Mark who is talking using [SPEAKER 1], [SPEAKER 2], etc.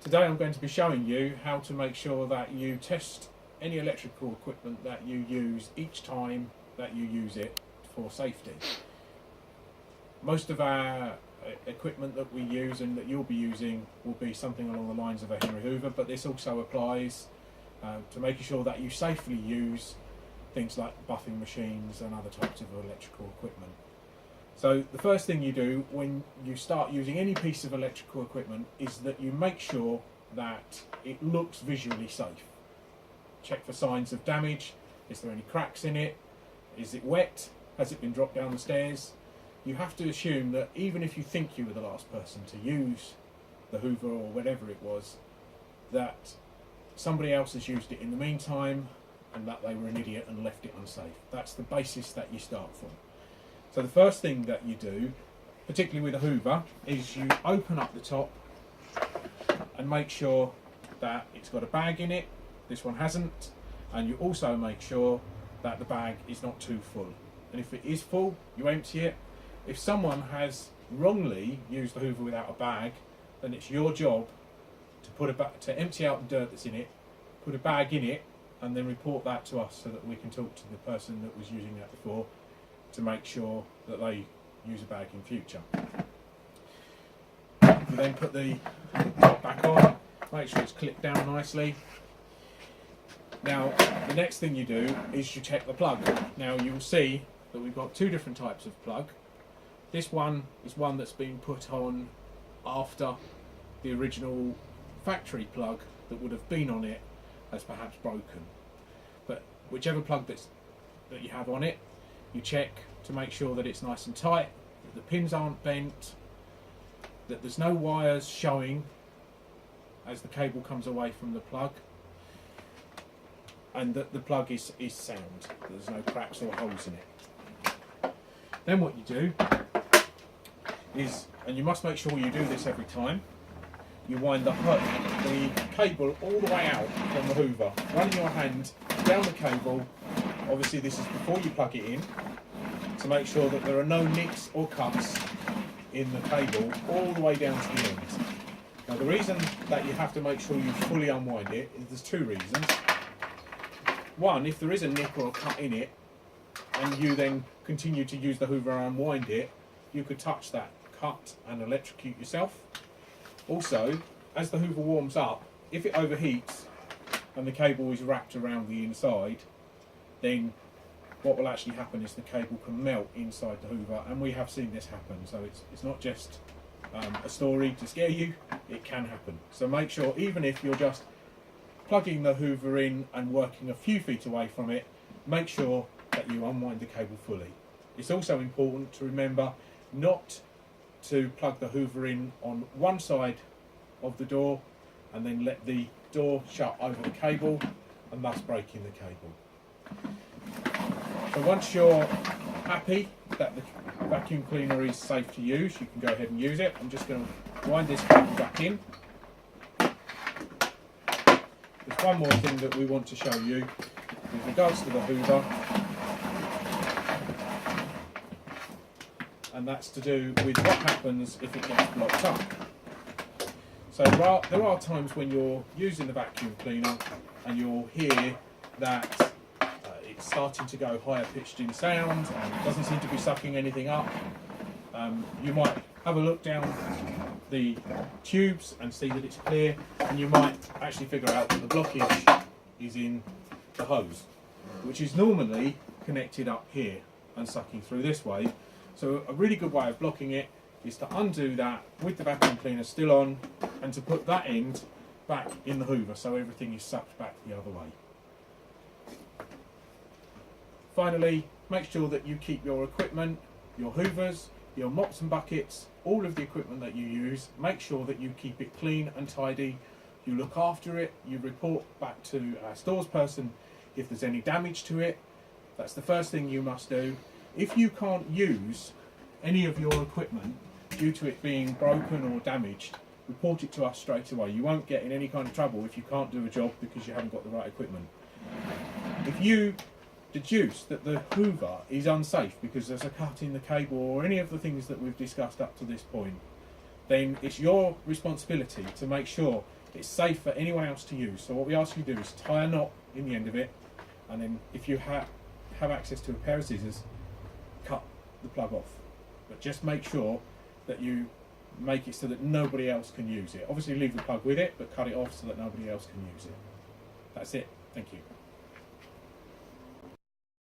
[SPEAKER 1] Today I'm going to be showing you how to make sure that you test any electrical equipment that you use each time that you use it for safety. Most of our equipment that we use and that you'll be using will be something along the lines of a Henry Hoover, but this also applies to making sure that you safely use things like buffing machines and other types of electrical equipment. So the first thing you do when you start using any piece of electrical equipment is that you make sure that it looks visually safe. Check for signs of damage. Is there any cracks in it? Is it wet? Has it been dropped down the stairs? You have to assume that even if you think you were the last person to use the Hoover or whatever it was, that somebody else has used it in the meantime and that they were an idiot and left it unsafe. That's the basis that you start from. So the first thing that you do, particularly with a Hoover, is you open up the top and make sure that it's got a bag in it. This one hasn't. And you also make sure that the bag is not too full. And if it is full, you empty it. If someone has wrongly used the Hoover without a bag, then it's your job to empty out the dirt that's in it, put a bag in it, and then report that to us so that we can talk to the person that was using that before to make sure that they use a bag in future. You then put the top back on, make sure it's clipped down nicely. Now the next thing you do is you check the plug. Now you'll see that we've got two different types of plug. This one is one that's been put on after the original factory plug that would have been on it has perhaps broken. But whichever plug that you have on it, you check to make sure that it's nice and tight, that the pins aren't bent, that there's no wires showing as the cable comes away from the plug, and that the plug is sound, that there's no cracks or holes in it. Then what you do is, and you must make sure you do this every time, you wind the cable all the way out from the Hoover, running your hand down the cable. Obviously this is before you plug it in, to make sure that there are no nicks or cuts in the cable all the way down to the end. Now the reason that you have to make sure you fully unwind it is there's two reasons. One, if there is a nick or a cut in it and you then continue to use the Hoover and unwind it, you could touch that cut and electrocute yourself. Also, as the Hoover warms up, if it overheats and the cable is wrapped around the inside, then what will actually happen is the cable can melt inside the Hoover, and we have seen this happen. So it's not just a story to scare you, it can happen. So make sure, even if you're just plugging the Hoover in and working a few feet away from it, make sure that you unwind the cable fully. It's also important to remember not to plug the Hoover in on one side of the door and then let the door shut over the cable and thus breaking the cable. So once you're happy that the vacuum cleaner is safe to use, you can go ahead and use it. I'm just going to wind this cable back in. There's one more thing that we want to show you with regards to the Hoover, and that's to do with what happens if it gets blocked up. So there are times when you're using the vacuum cleaner and you'll hear that it's starting to go higher pitched in sound and it doesn't seem to be sucking anything up. You might have a look down the tubes and see that it's clear, and you might actually figure out that the blockage is in the hose, which is normally connected up here and sucking through this way. So a really good way of blocking it is to undo that with the vacuum cleaner still on and to put that end back in the Hoover so everything is sucked back the other way. Finally, make sure that you keep your equipment, your Hoovers, your mops and buckets, all of the equipment that you use, make sure that you keep it clean and tidy. You look after it, you report back to our stores person if there's any damage to it. That's the first thing you must do. If you can't use any of your equipment due to it being broken or damaged, report it to us straight away. You won't get in any kind of trouble if you can't do a job because you haven't got the right equipment. If you deduce that the Hoover is unsafe because there's a cut in the cable or any of the things that we've discussed up to this point, then it's your responsibility to make sure it's safe for anyone else to use. So what we ask you to do is tie a knot in the end of it, and then if you have access to a pair of scissors, cut the plug off. But just make sure that you make it so that nobody else can use it. Obviously leave the plug with it, but cut it off so that nobody else can use it. That's it. Thank you.